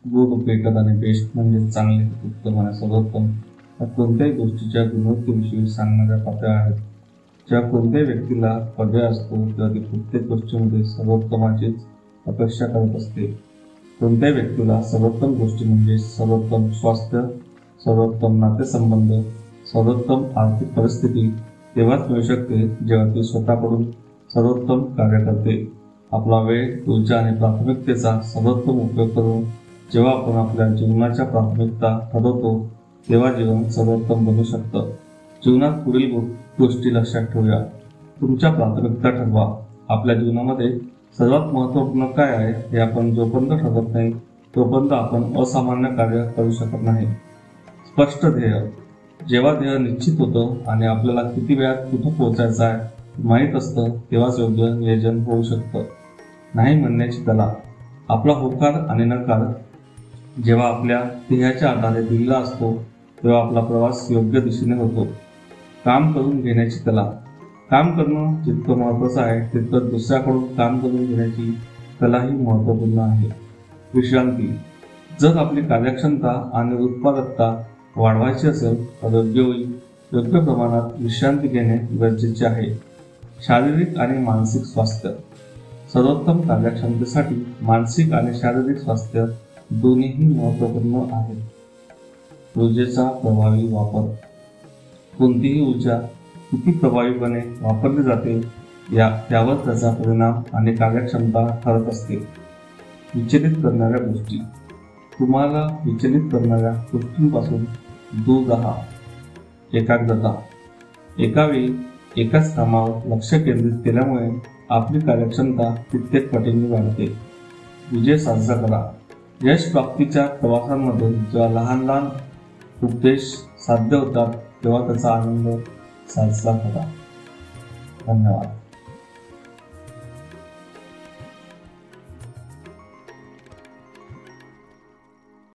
Good, better आणि best म्हणजे चांगले, उत्तम आणि सर्वोत्तम या कोणत्याही गोष्टीच्या गुणवत्तेविषयी सांगणाऱ्या पातळ्या आहेत. जेव्हा कोणत्याही व्यक्तीला पर्याय असतो तेव्हा ती प्रत्येक गोष्टीमध्ये सर्वोत्तमाचीच अपेक्षा करत असते. कोणत्याही व्यक्तीला सर्वोत्तम गोष्टी म्हणजे सर्वोत्तम स्वास्थ्य, सर्वोत्तम नातेसंबंध, सर्वोत्तम आर्थिक परिस्थिती तेव्हाच मिळू शकते जेव्हा ती स्वतःकडून सर्वोत्तम कार्य करते. आपला वेळ, ऊर्जा आणि प्राथमिकतेचा सर्वोत्तम उपयोग करून जेव्हा आपण आपल्या जीवनाच्या प्राथमिकता ठरवतो तेव्हा जीवन सर्वोत्तम बनू शकतं. जीवनात पुढील गोष्टी लक्षात ठेवूया. तुमच्या प्राथमिकता ठरवा. आपल्या जीवनामध्ये सर्वात महत्त्वपूर्ण काय आहे हे आपण जोपर्यंत ठरवत नाही तोपर्यंत आपण असामान्य कार्य करू शकत नाही. स्पष्ट ध्येय. जेव्हा ध्येय निश्चित होतं आणि आपल्याला किती वेळात कुठं पोहोचायचं आहे माहीत असतं तेव्हाच योग्य नियोजन होऊ शकतं. नाही म्हणण्याची कला. आपला होकार आणि नकार जेव्हा आपल्या ध्येयाच्या आधारे दिलेला असतो तेव्हा आपला प्रवास योग्य दिशेने होतो. काम करून घेण्याची कला. काम करणं जितकं महत्त्वाचं आहे तितकं दुसऱ्याकडून काम करून घेण्याची कलाही महत्त्वपूर्ण आहे. विश्रांती. जर आपली कार्यक्षमता आणि उत्पादकता वाढवायची असेल तर योग्य प्रमाणात विश्रांती घेणे गरजेचे आहे. शारीरिक आणि मानसिक स्वास्थ्य. सर्वोत्तम कार्यक्षमतेसाठी मानसिक आणि शारीरिक स्वास्थ्य दोन्हीही महत्त्वपूर्ण आहेत. ऊर्जेचा प्रभावी वापर. कोणतीही ऊर्जा किती प्रभावीपणे वापरली जाते त्यावर त्याचा परिणाम आणि कार्यक्षमता ठरत असते. विचलित करणाऱ्या गोष्टी. तुम्हाला विचलित करणाऱ्या गोष्टींपासून दूर राहा. एकाग्रता. एका वेळी एकाच कामावर लक्ष केंद्रित केल्यामुळे आपली कार्यक्षमता कित्येक पटींनी वाढते. विजय साजरा करा. यश प्राप्तीच्या प्रवासांमधून जेव्हा लहान लहान उद्देश साध्य होतात तेव्हा त्याचा आनंद साजरा करा. धन्यवाद.